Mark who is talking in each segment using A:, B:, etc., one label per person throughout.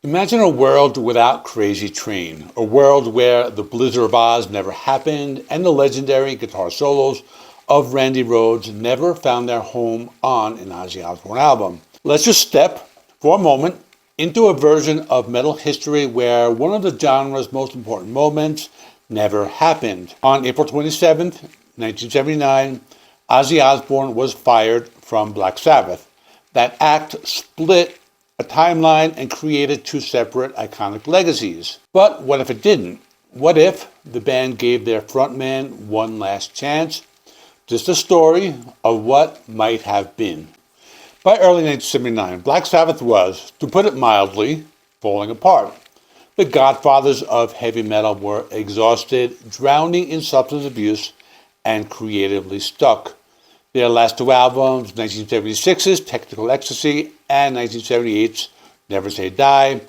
A: Imagine a world without Crazy Train, a world where the Blizzard of Ozz never happened and the legendary guitar solos of Randy Rhoads never found their home on an Ozzy Osbourne album. Let's just step, for a moment, into a version of metal history where one of the genre's most important moments never happened. On April 27th, 1979, Ozzy Osbourne was fired from Black Sabbath. That act split a timeline and created two separate iconic legacies. But what if it didn't? What if the band gave their frontman one last chance? Just a story of what might have been. By early 1979, Black Sabbath was, to put it mildly, falling apart. The godfathers of heavy metal were exhausted, drowning in substance abuse, and creatively stuck. Their last two albums, 1976's Technical Ecstasy and 1978's Never Say Die,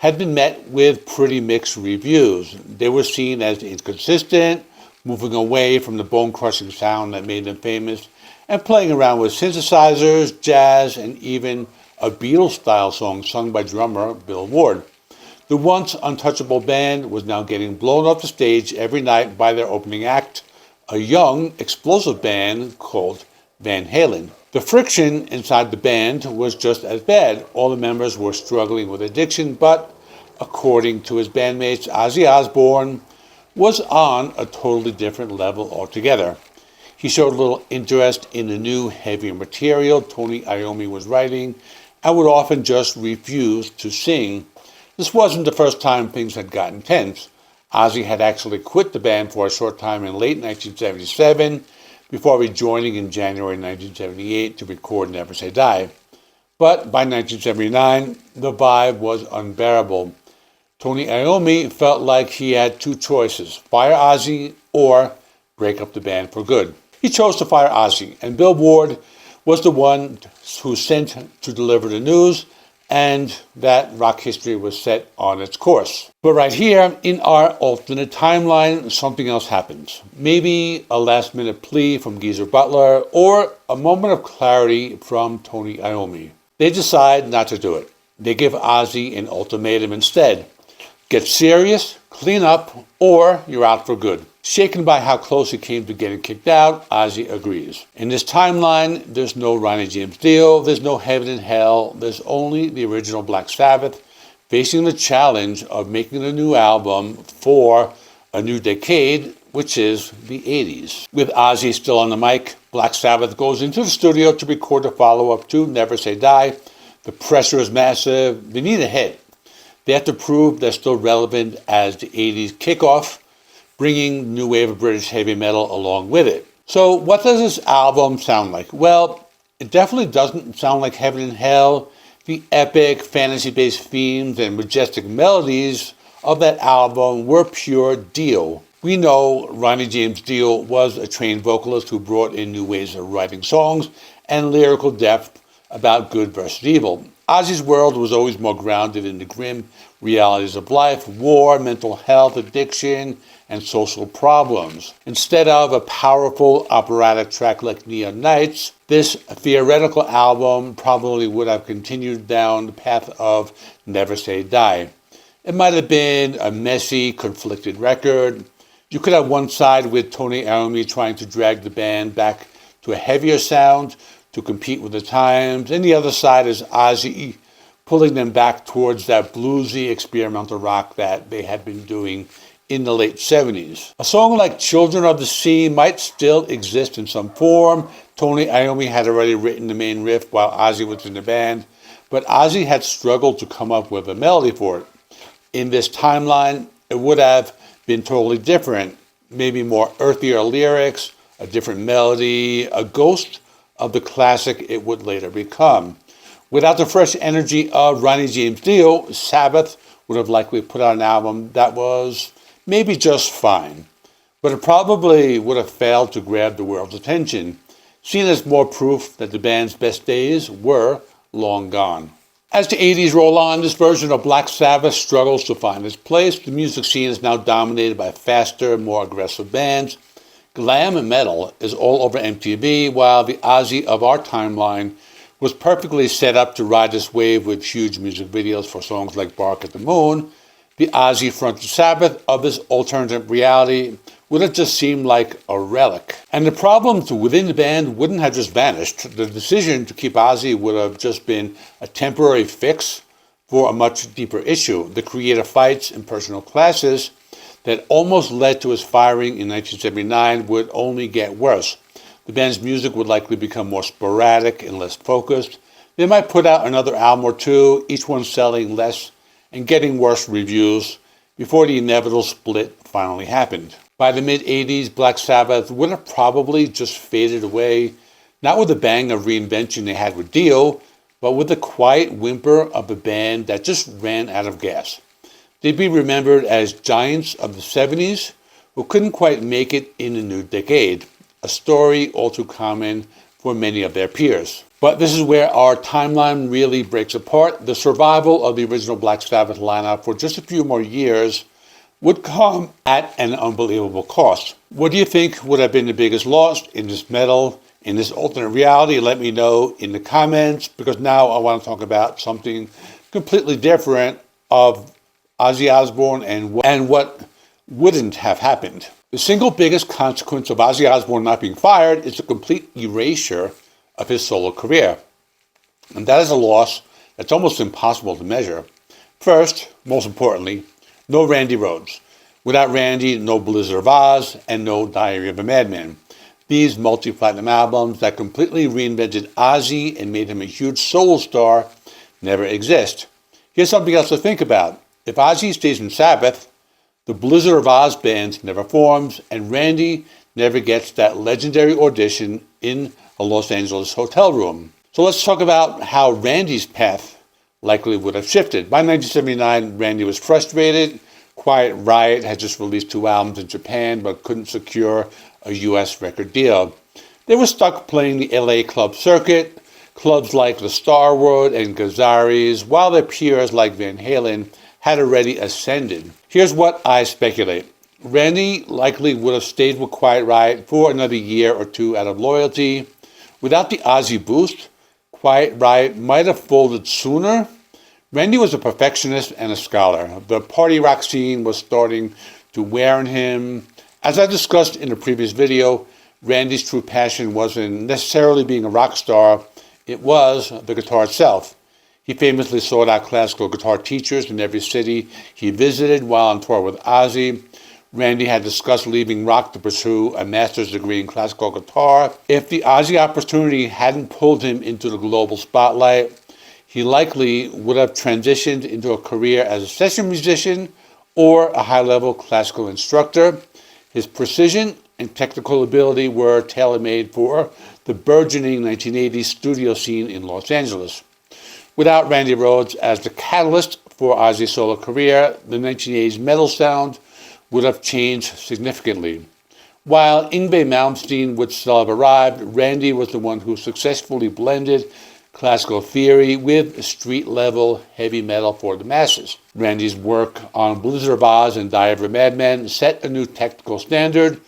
A: had been met with pretty mixed reviews. They were seen as inconsistent, moving away from the bone-crushing sound that made them famous, and playing around with synthesizers, jazz, and even a Beatles-style song sung by drummer Bill Ward. The once untouchable band was now getting blown off the stage every night by their opening act, a young, explosive band called Van Halen. The friction inside the band was just as bad. All the members were struggling with addiction, but according to his bandmates, Ozzy Osbourne was on a totally different level altogether. He showed little interest in the new, heavier material Tony Iommi was writing and would often just refuse to sing. This wasn't the first time things had gotten tense. Ozzy had actually quit the band for a short time in late 1977 before rejoining in January 1978 to record Never Say Die. But by 1979, the vibe was unbearable. Tony Iommi felt like he had two choices: fire Ozzy or break up the band for good. He chose to fire Ozzy, and Bill Ward was the one who sent to deliver the news, and that rock history was set on its course. But right here, in our alternate timeline, something else happens. Maybe a last-minute plea from Geezer Butler, or a moment of clarity from Tony Iommi. They decide not to do it. They give Ozzy an ultimatum instead. Get serious, clean up, or you're out for good. Shaken by how close he came to getting kicked out, Ozzy agrees. In this timeline, there's no Ronnie James Dio, there's no Heaven and Hell, there's only the original Black Sabbath facing the challenge of making a new album for a new decade, which is the 80s. With Ozzy still on the mic, Black Sabbath goes into the studio to record a follow-up to Never Say Die. The pressure is massive. They need a hit. They have to prove they're still relevant as the 80s kickoff, bringing new wave of British heavy metal along with it. So what does this album sound like? Well, it definitely doesn't sound like Heaven and Hell. The epic, fantasy-based themes and majestic melodies of that album were pure Dio. We know Ronnie James Dio was a trained vocalist who brought in new ways of writing songs and lyrical depth about good versus evil. Ozzy's world was always more grounded in the grim realities of life, war, mental health, addiction, and social problems. Instead of a powerful operatic track like Neon Nights, this theoretical album probably would have continued down the path of Never Say Die. It might have been a messy, conflicted record. You could have one side with Tony Iommi trying to drag the band back to a heavier sound to compete with the times, and the other side is Ozzy pulling them back towards that bluesy experimental rock that they had been doing in the late 70s. A song like Children of the Sea might still exist in some form. Tony Iommi had already written the main riff while Ozzy was in the band, but Ozzy had struggled to come up with a melody for it. In this timeline, it would have been totally different, maybe more earthier lyrics, a different melody, a ghost of the classic it would later become. Without the fresh energy of Ronnie James Dio, Sabbath would have likely put out an album that was maybe just fine, but it probably would have failed to grab the world's attention, seen as more proof that the band's best days were long gone. As the 80s roll on, this version of Black Sabbath struggles to find its place. The music scene is now dominated by faster, more aggressive bands. Glam metal is all over MTV, while the Ozzy of our timeline was perfectly set up to ride this wave with huge music videos for songs like Bark at the Moon. The Ozzy-fronted Sabbath of this alternative reality would have just seemed like a relic. And the problems within the band wouldn't have just vanished. The decision to keep Ozzy would have just been a temporary fix for a much deeper issue, the creative fights and personal clashes that almost led to his firing in 1979 would only get worse. The band's music would likely become more sporadic and less focused. They might put out another album or two, each one selling less and getting worse reviews, before the inevitable split finally happened. By the mid-80s, Black Sabbath would have probably just faded away, not with the bang of reinvention they had with Dio, but with the quiet whimper of a band that just ran out of gas. They'd be remembered as giants of the 70s who couldn't quite make it in the new decade, a story all too common for many of their peers. But this is where our timeline really breaks apart. The survival of the original Black Sabbath lineup for just a few more years would come at an unbelievable cost. What do you think would have been the biggest loss in this metal, in this alternate reality? Let me know in the comments, because now I want to talk about something completely different of Ozzy Osbourne and what wouldn't have happened. The single biggest consequence of Ozzy Osbourne not being fired is the complete erasure of his solo career. And that is a loss that's almost impossible to measure. First, most importantly, no Randy Rhoads. Without Randy, no Blizzard of Ozz and no Diary of a Madman. These multi-platinum albums that completely reinvented Ozzy and made him a huge solo star never exist. Here's something else to think about. If Ozzy stays in Sabbath, the Blizzard of Ozz band never forms, and Randy never gets that legendary audition in a Los Angeles hotel room. So let's talk about how Randy's path likely would have shifted. By 1979, Randy was frustrated. Quiet Riot had just released 2 albums in Japan, but couldn't secure a U.S. record deal. They were stuck playing the LA club circuit, clubs like the Starwood and Gazzarri's, while their peers like Van Halen had already ascended. Here's what I speculate. Randy likely would have stayed with Quiet Riot for another year or two out of loyalty. Without the Ozzy boost, Quiet Riot might have folded sooner. Randy was a perfectionist and a scholar. The party rock scene was starting to wear on him. As I discussed in a previous video, Randy's true passion wasn't necessarily being a rock star, it was the guitar itself. He famously sought out classical guitar teachers in every city he visited while on tour with Ozzy. Randy had discussed leaving rock to pursue a master's degree in classical guitar. If the Ozzy opportunity hadn't pulled him into the global spotlight, he likely would have transitioned into a career as a session musician or a high-level classical instructor. His precision and technical ability were tailor-made for the burgeoning 1980s studio scene in Los Angeles. Without Randy Rhoads as the catalyst for Ozzy's solo career, the 1980s metal sound would have changed significantly. While Yngwie Malmsteen would still have arrived, Randy was the one who successfully blended classical theory with street-level heavy metal for the masses. Randy's work on Blizzard of Ozz and Diary of a Madman set a new technical standard.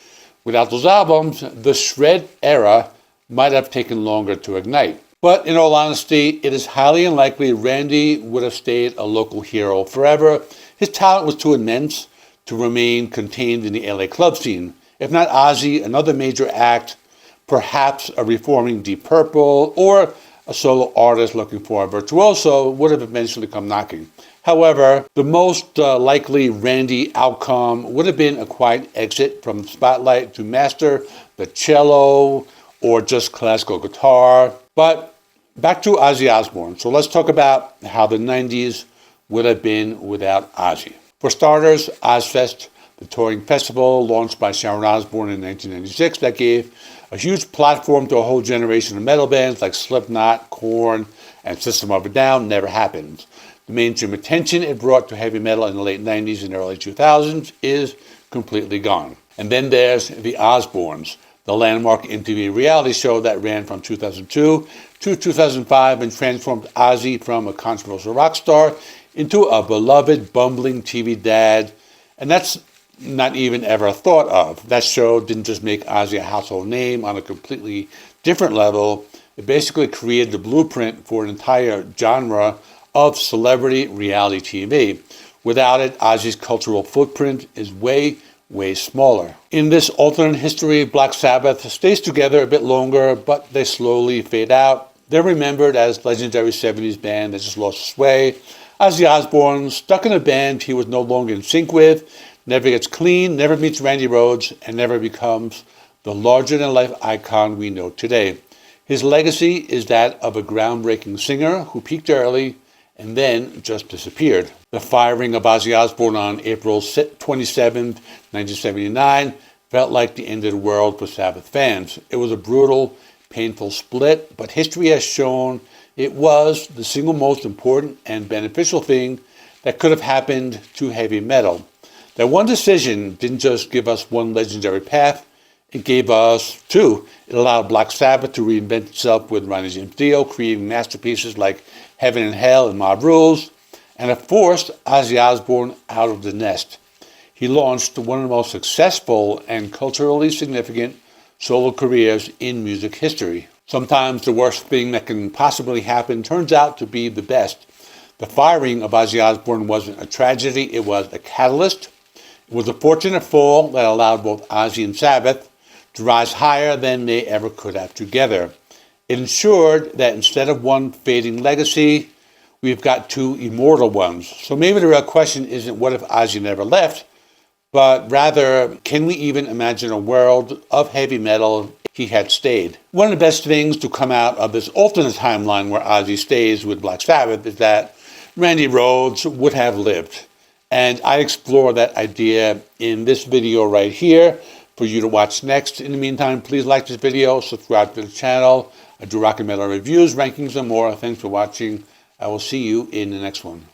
A: Without those albums, the shred era might have taken longer to ignite. But in all honesty, it is highly unlikely Randy would have stayed a local hero forever. His talent was too immense to remain contained in the LA club scene. If not Ozzy, another major act, perhaps a reforming Deep Purple, or a solo artist looking for a virtuoso would have eventually come knocking. However, the most likely Randy outcome would have been a quiet exit from the spotlight to master the cello or just classical guitar. But back to Ozzy Osbourne. So let's talk about how the 90s would have been without Ozzy. For starters, Ozzfest, the touring festival launched by Sharon Osbourne in 1996 that gave a huge platform to a whole generation of metal bands like Slipknot, Korn, and System of a Down, never happened. The mainstream attention it brought to heavy metal in the late 90s and early 2000s is completely gone. And then there's the Osbournes, the landmark MTV reality show that ran from 2002 to 2005 and transformed Ozzy from a controversial rock star into a beloved, bumbling TV dad. And that's not even ever thought of. That show didn't just make Ozzy a household name on a completely different level, It basically created the blueprint for an entire genre of celebrity reality TV. Without it, Ozzy's cultural footprint is way smaller. In this alternate history, Black Sabbath stays together a bit longer, but they slowly fade out. They're remembered as legendary 70s band that just lost its way. Ozzy Osbourne, stuck in a band he was no longer in sync with, never gets clean, never meets Randy Rhoads, and never becomes the larger-than-life icon we know today. His legacy is that of a groundbreaking singer who peaked early and then just disappeared. The firing of Ozzy Osbourne on April 27, 1979 felt like the end of the world for Sabbath fans. It was a brutal, painful split, but history has shown it was the single most important and beneficial thing that could have happened to heavy metal. That one decision didn't just give us one legendary path, it gave us two. It allowed Black Sabbath to reinvent itself with Ronnie James Dio, creating masterpieces like Heaven and Hell and Mob Rules, and it forced Ozzy Osbourne out of the nest. He launched one of the most successful and culturally significant solo careers in music history. Sometimes the worst thing that can possibly happen turns out to be the best. The firing of Ozzy Osbourne wasn't a tragedy, it was a catalyst. It was a fortunate fall that allowed both Ozzy and Sabbath to rise higher than they ever could have together. It ensured that instead of one fading legacy, we've got two immortal ones. So maybe the real question isn't what if Ozzy never left, but rather, can we even imagine a world of heavy metal if he had stayed? One of the best things to come out of this alternate timeline where Ozzy stays with Black Sabbath is that Randy Rhoads would have lived. And I explore that idea in this video right here for you to watch next. In the meantime, please like this video, subscribe to the channel. I do rock and metal reviews, rankings, and more. Thanks for watching. I will see you in the next one.